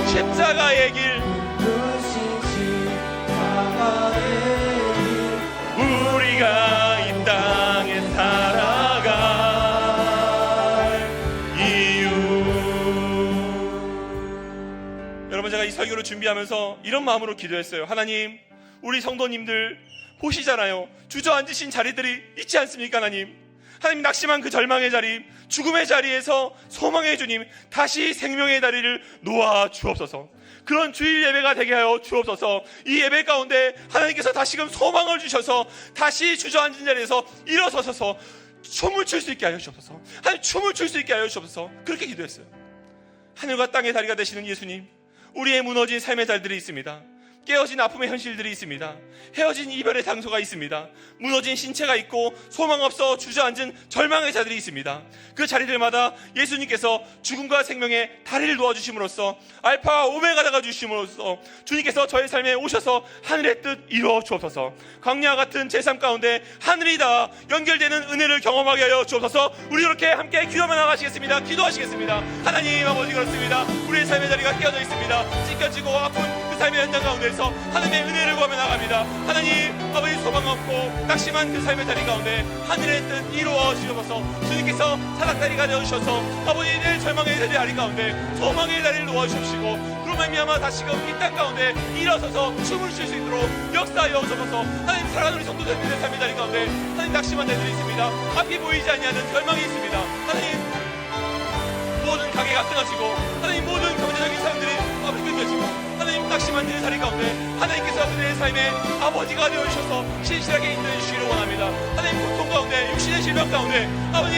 [SPEAKER 1] 십자가의 길, 우리가 이 땅에 살아갈 이유. 여러분, 제가 이 설교를 준비하면서 이런 마음으로 기도했어요. 하나님, 우리 성도님들 보시잖아요. 주저앉으신 자리들이 있지 않습니까? 하나님, 하나님 낙심한 그 절망의 자리, 죽음의 자리에서 소망의 주님 다시 생명의 다리를 놓아 주옵소서. 그런 주일 예배가 되게 하여 주옵소서. 이 예배 가운데 하나님께서 다시금 소망을 주셔서 다시 주저앉은 자리에서 일어서셔서 춤을 출 수 있게 하여 주옵소서. 하나님, 춤을 출 수 있게 하여 주옵소서. 그렇게 기도했어요. 하늘과 땅의 다리가 되시는 예수님, 우리의 무너진 삶의 자리들이 있습니다. 깨어진 아픔의 현실들이 있습니다. 헤어진 이별의 장소가 있습니다. 무너진 신체가 있고 소망 없어 주저앉은 절망의 자들이 있습니다. 그 자리들마다 예수님께서 죽음과 생명의 다리를 놓아주심으로써 알파와 오메가가 주심으로써 주님께서 저의 삶에 오셔서 하늘의 뜻 이루어 주옵소서. 광야와 같은 제 삶 가운데 하늘이 다 연결되는 은혜를 경험하게 하여 주옵소서. 우리 이렇게 함께 기도만 나가시겠습니다. 기도하시겠습니다. 하나님 아버지, 그렇습니다. 우리의 삶의 자리가 깨어져 있습니다. 찢겨지고 아픈 그 삶의 현장 가운데서 하나님의 은혜를 구하며 나갑니다. 하나님 아버지, 소망 없고 낙심한 그 삶의 자리 가운데 하늘의 뜻 이루어 주셔서 주님께서 사닥다리가 되어주셔서 아버지 내 절망의 자리 가운데 소망의 자리를 놓아주시고 그로 말미암아 다시금 이 땅 가운데 일어서서 춤을 출 수 있도록 역사하여 주셔서 하나님, 사랑하는 우리 성도들의 삶의 자리 가운데 하나님 낙심한 자들이 있습니다. 앞이 보이지 아니하는 절망이 있습니다. 하나님, 모든 가게가 끊어지고 하나님 모든 경제적인 사람들이 앞이 끊겨지고 하나님 낙심한 그의 자리 가운데 하나님께서 그들의 삶에 아버지가 되어주셔서 신실하게 인도해주시기를 원합니다. 하나님, 고통 가운데 육신의 질병 가운데 아버지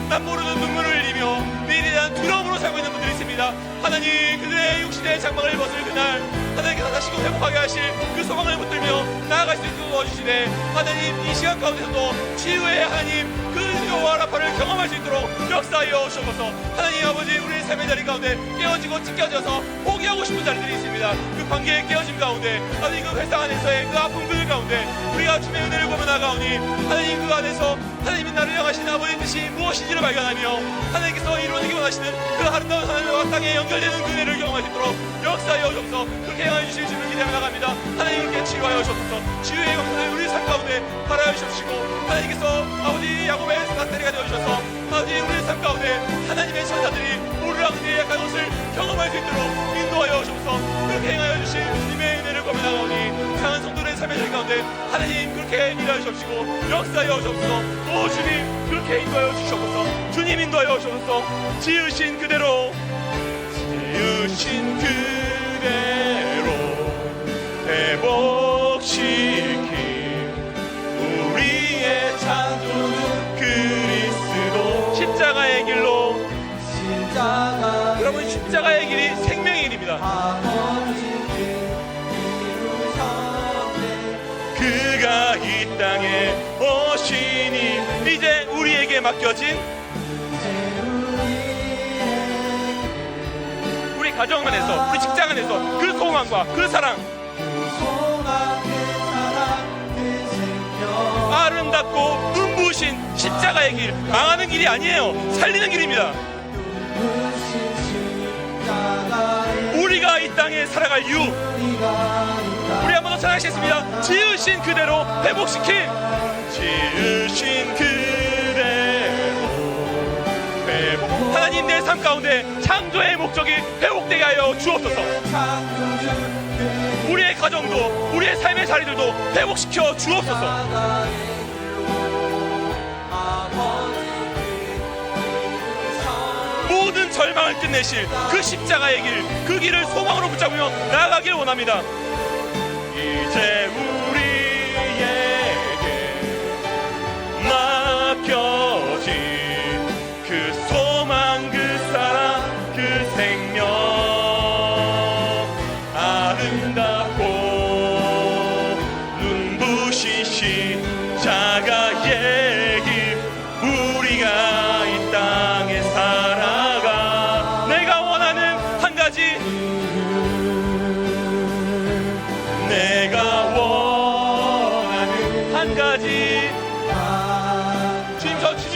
[SPEAKER 1] 난 모르는 눈물을 흘리며 내일에 대한 두려움으로 살고 있는 분들이 있습니다. 하나님, 그들의 육신의 장막을 벗을 그날 하나님께서 다시금 회복하게 하실 그 소망을 붙들며 나아갈 수 있도록 도와주시네. 하나님, 이 시간 가운데서도 치유의 하나님 그 요와 라파를 경험할 수 있도록 역사하여 주셔서 하나님 아버지, 우리의 삶의 자리 가운데 깨어지고 찢겨져서 포기하고 싶은 자리들이 있습니다. 그 관계의 깨어짐 가운데 하나님, 그 회상 안에서의 그 아픈 그들 가운데 우리가 주의 은혜를 보며 나가오니 하나님, 그 안에서 하나님이 나를 향하신 아버지의 뜻이 무엇인지를 발견하며 하나님께서 이루어지기 원하시는 그 아름다운 하늘과 땅에 연결되는 그 은혜를 경험할 수 있도록 역사하여 주셔서 그렇게 행하여 주실 줄을 기대하며 나갑니다. 하나님, 그렇게 치유하여 주셔서 치유의 영광을 우리 삶 가운데 바라여 주시고 하나님께서 아버지 야곱의 사닥다리가 되어주셔서 아버지 우리의 삶 가운데 하나님의 천사들이 오르락내리락 약한 것을 경험할 수 있도록 인도하여 주셔서 그렇게 행하여 주신 주님의 은혜를 구하며 나가오니 상한 성도들의 삶의 자리 가운데 하나님, 그렇게 일하여 주시고 역사하여 주셔서 오 주님, 그렇게 인도하여 주셔서 주님 인도하여 주셔서 지으신 그대로 회복시킨 우리의 창조주 그리스도 십자가의 길로 여러분, 십자가의 길이 생명의 길입니다. 그가 이 땅에 오시니 이제 우리에게 맡겨진 우리 가정 안에서 우리 직장 안에서 그 소망과 그 사랑, 아름답고 눈부신 십자가의 길, 망하는 길이 아니에요. 살리는 길입니다. 우리가 이 땅에 살아갈 이유, 우리 한번 더 찬양하시겠습니다. 지으신 그대로 회복시킨, 지으신 그대로 회복. 하나님, 내 삶 가운데 창조의 목적이 회복되게 하여 주옵소서. 우리의 가정도 우리의 삶의 자리들도 회복시켜 주옵소서. 모든 절망을 끝내실 그 십자가의 길, 그 길을 소망으로 붙잡으며 나아가길 원합니다. 이제 우리에게 맡겨진 그 소망, 그 사랑, 그 생명, 아름답고 눈부신 십자가의 길,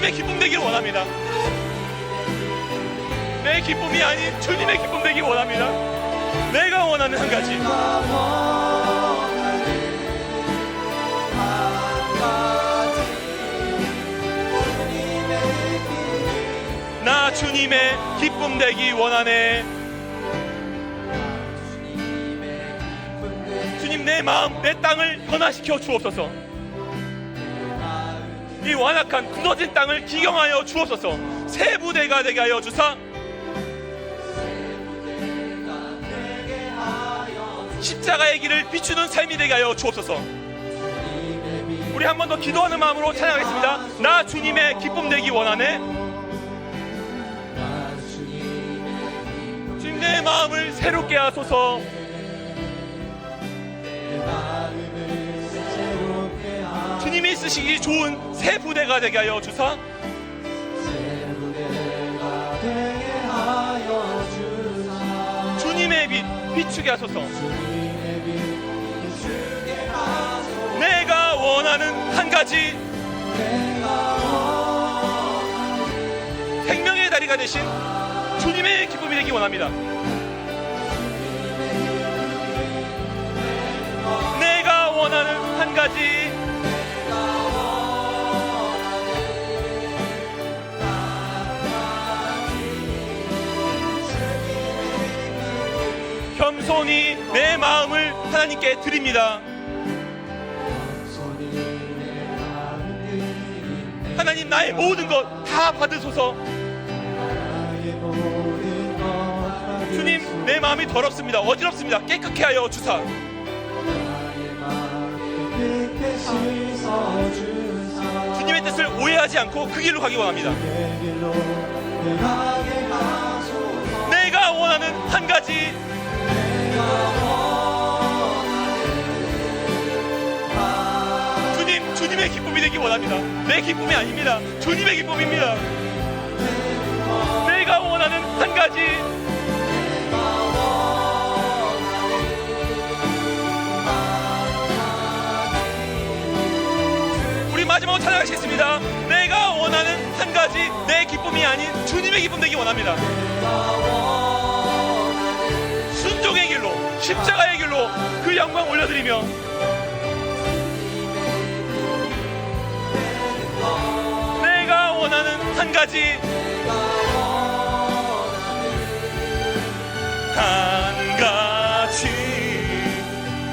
[SPEAKER 1] 주님의 기쁨 되기를 원합니다. 내 기쁨이 아닌 주님의 기쁨 되기 원합니다. 내가 원하는 한 가지, 나 주님의 기쁨 되기 원하네. 주님, 내 마음, 내 땅을 변화시켜 주옵소서. 이 완악한 굳어진 땅을 기경하여 주옵소서. 새 부대가 되게 하여 주사 십자가의 길을 비추는 삶이 되게 하여 주옵소서. 우리 한 번 더 기도하는 마음으로 찬양하겠습니다. 나 주님의 기쁨 되기 원하네. 주님, 내 마음을 새롭게 하소서. 주님이 쓰시기 좋은 새 부대가 되게 하여 주사 주님의 빛 비추게 하소서. 내가 원하는 한 가지, 생명의 다리가 되신 주님의 기쁨이 되기 원합니다. 내가 원하는 한 가지, 겸손히 내 마음을 하나님께 드립니다. 하나님, 나의 모든 것 다 받으소서. 주님, 내 마음이 더럽습니다. 어지럽습니다. 깨끗게 하여 주사. 주님의 뜻을 오해하지 않고 그 길로 가기 원합니다. 내가 원하는 한 가지, 주님, 주님의 기쁨이 되기 원합니다. 내 기쁨이 아닙니다. 주님의 기쁨입니다. 내가 원하는 한 가지, 우리 마지막으로 찬양하시겠습니다. 내가 원하는 한 가지, 내 기쁨이 아닌 주님의 기쁨 되기 원합니다. 순종의 길로, 십자가의 길로 그 영광 올려드리며 내가 원하는 한 가지, 한 가지,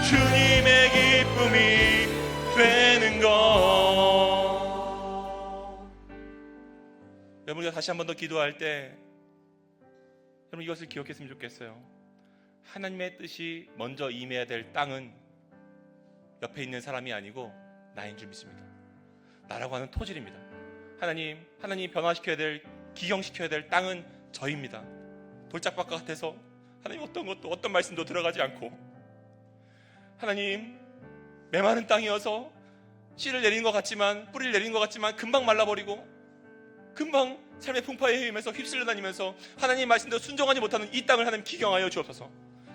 [SPEAKER 1] 주님의 기쁨이 되는 것. 여러분, 우리가 다시 한 번 더 기도할 때 여러분 이것을 기억했으면 좋겠어요. 하나님의 뜻이 먼저 임해야 될 땅은 옆에 있는 사람이 아니고 나인 줄 믿습니다. 나라고 하는 토질입니다. 하나님 변화시켜야 될, 기경시켜야 될 땅은 저입니다. 돌짝밭 같아서 하나님 어떤 말씀도 들어가지 않고, 하나님 메마른 땅이어서 씨를 내리는 것 같지만, 뿌리를 내리는 것 같지만 금방 말라버리고 금방 삶의 풍파에 헤매면서 휩쓸려 다니면서 하나님 말씀대로 순종하지 못하는 이 땅을 하나님 기경하여 주옵소서.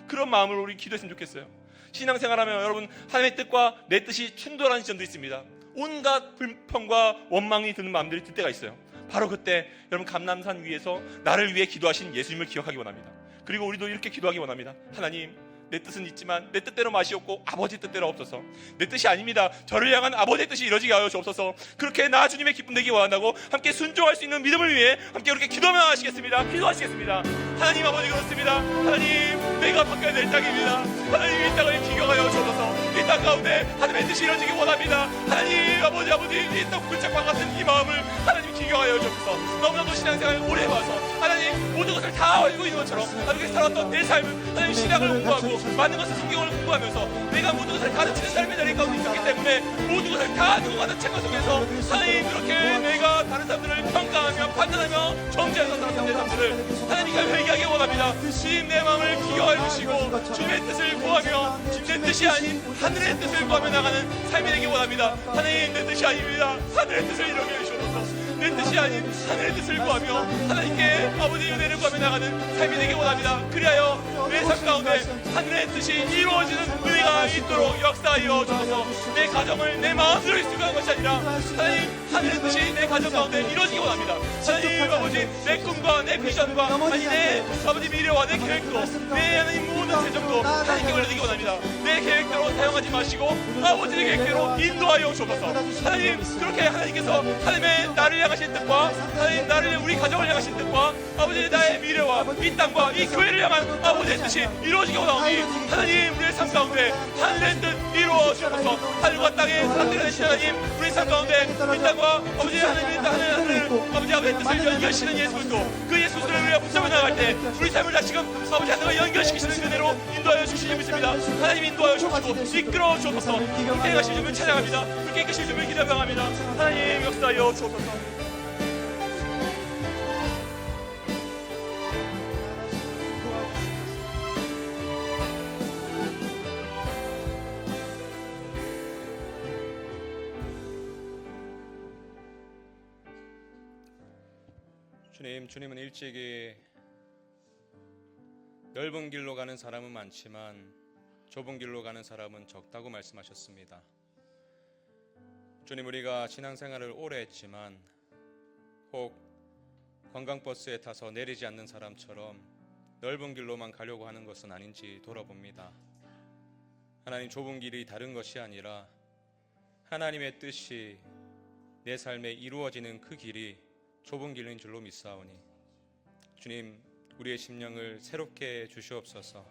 [SPEAKER 1] 그런 마음으로 우리 기도했으면 좋겠어요. 신앙생활하면 여러분, 하나님의 뜻과 내 뜻이 충돌하는 시점도 있습니다. 온갖 불평과 원망이 드는 마음들이 들 때가 있어요. 바로 그때 여러분, 감람산 위에서 나를 위해 기도하신 예수님을 기억하기 원합니다. 그리고 우리도 이렇게 기도하기 원합니다. 하나님, 내 뜻은 있지만 내 뜻대로 마시옵고 아버지 뜻대로 없어서. 내 뜻이 아닙니다. 저를 향한 아버지의 뜻이 이루어지게 하여 주옵소서. 그렇게 나 주님의 기쁨 되기 원한다고 함께 순종할 수 있는 믿음을 위해 함께 그렇게 기도하시겠습니다. 기도하시겠습니다. 하나님 아버지, 그렇습니다. 하나님, 내가 바꿔야 될 땅입니다. 하나님, 이 땅을 기경하여 주옵소서. 이 땅 가운데 하나님의 뜻이 이루어지기 원합니다. 하나님 아버지, 이 땅 불짝과 같은 이 마음을 하나님 기경하여 주옵소서. 너무나도 신앙생활을 오래 해와서 하나님 모든 것을 다 알고 있는 것처럼 하나님께 살았던 내 삶을 하나님 신앙을 공부하고 많은 것을 성경을 공부하면서 내가 모든 것을 가르치는 삶의 자리 가운데 있었기 때문에 모든 것을 다 누구가는 책과 속에서 하나님, 그렇게 내가 다른 사람들을 평가하며 판단하며 정죄하는 살았던 내 삶들을 하나님과 회개하기 원합니다. 주님, 내 마음을 기경하여 주시고 주님의 뜻을 구하며 주님의 뜻이 아닌 하늘의 뜻을 구하며 나가는 삶이 되기 원합니다. 하나님, 내 뜻이 아닙니다. 하늘의 뜻을 이루게 해주옵소서. 내 뜻이 아닌 하늘의 뜻을 구하며 하나님께 아버지 은혜를 구하며 나가는 삶이 되기 원합니다. 그리하여 내 삶 가운데 하늘의 뜻이 이루어지는 은혜가 있도록 역사하여 주소서. 내 가정을 내 마음대로 이끌어가는 것이 아니라 하나님 하늘의 뜻이 내 가정 가운데 이루어지기 원합니다. 하나님 아버지 내 꿈과 내 비전과 아니 내 아버지 미래와 내 계획도 내 하나님 모든 세정도 하나님께 올려드리기 원합니다. 내 계획대로 사용하지 마시고 아버지의 계획대로 인도하여 주옵소서. 하나님 그렇게 하나님께서 하나님의 나를 향하신 뜻과 하나님 나를 우리 가정을 향하신 뜻과 아버지 나의 미래와 이 땅과 이 교회를 향한 아버지의 뜻이 이루어지기 원하오니 하나님 우리의 삶 가운데 하늘의 뜻 이루어 주옵소서. 하늘과 땅의 상대가 되신 하나님 우리 삶 가운데 이 땅과 아버지 하나님의 하늘 아버지 아버지의 뜻을 연결시키는 예수 그리스도 그 예수 그리스도를 우리가 붙잡아 나갈 때 우리 삶을 다시금 아버지 하나님과 연결시키시는 그대로 인도하여 주시기 믿습니다. 하나님 인도하여 주시고 이끌어 주옵소서. 그렇게 행하실 줄을 찬양합니다. 그렇게 이끄실 줄을 기대합니다. 하나님 역사하여 주옵소서.
[SPEAKER 2] 주님은 일찍이 넓은 길로 가는 사람은 많지만 좁은 길로 가는 사람은 적다고 말씀하셨습니다. 주님, 우리가 신앙생활을 오래 했지만 혹 관광버스에 타서 내리지 않는 사람처럼 넓은 길로만 가려고 하는 것은 아닌지 돌아봅니다. 하나님, 좁은 길이 다른 것이 아니라 하나님의 뜻이 내 삶에 이루어지는 그 길이 좁은 길인 줄로 믿사오니 주님, 우리의 심령을 새롭게 주시옵소서.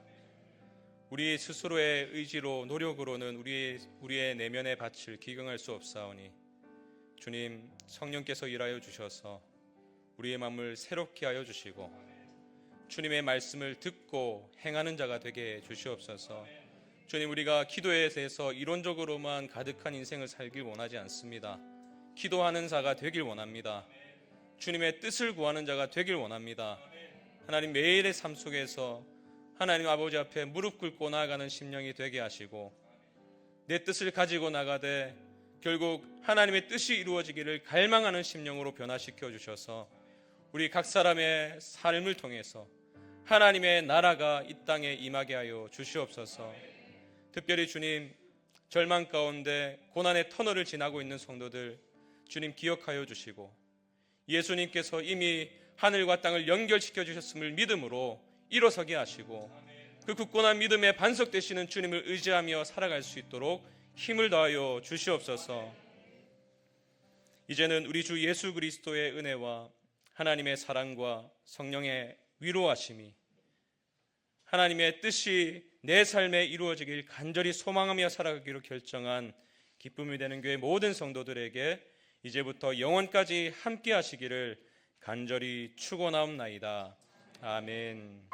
[SPEAKER 2] 우리 스스로의 의지로 노력으로는 우리의 내면의 밭을 기경할 수 없사오니 주님, 성령께서 일하여 주셔서 우리의 마음을 새롭게 하여 주시고 주님의 말씀을 듣고 행하는 자가 되게 해 주시옵소서. 주님, 우리가 기도에 대해서 이론적으로만 가득한 인생을 살길 원하지 않습니다. 기도하는 자가 되길 원합니다. 주님의 뜻을 구하는 자가 되길 원합니다. 하나님, 매일의 삶 속에서 하나님 아버지 앞에 무릎 꿇고 나아가는 심령이 되게 하시고 내 뜻을 가지고 나가되 결국 하나님의 뜻이 이루어지기를 갈망하는 심령으로 변화시켜 주셔서 우리 각 사람의 삶을 통해서 하나님의 나라가 이 땅에 임하게 하여 주시옵소서. 특별히 주님, 절망 가운데 고난의 터널을 지나고 있는 성도들 주님 기억하여 주시고 예수님께서 이미 하늘과 땅을 연결시켜 주셨음을 믿음으로 일어서게 하시고 그 굳건한 믿음에 반석되시는 주님을 의지하며 살아갈 수 있도록 힘을 더하여 주시옵소서. 이제는 우리 주 예수 그리스도의 은혜와 하나님의 사랑과 성령의 위로하심이 하나님의 뜻이 내 삶에 이루어지길 간절히 소망하며 살아가기로 결정한 기쁨이 되는 교회 모든 성도들에게 이제부터 영원까지 함께 하시기를 간절히 축원하옵나이다. 아멘.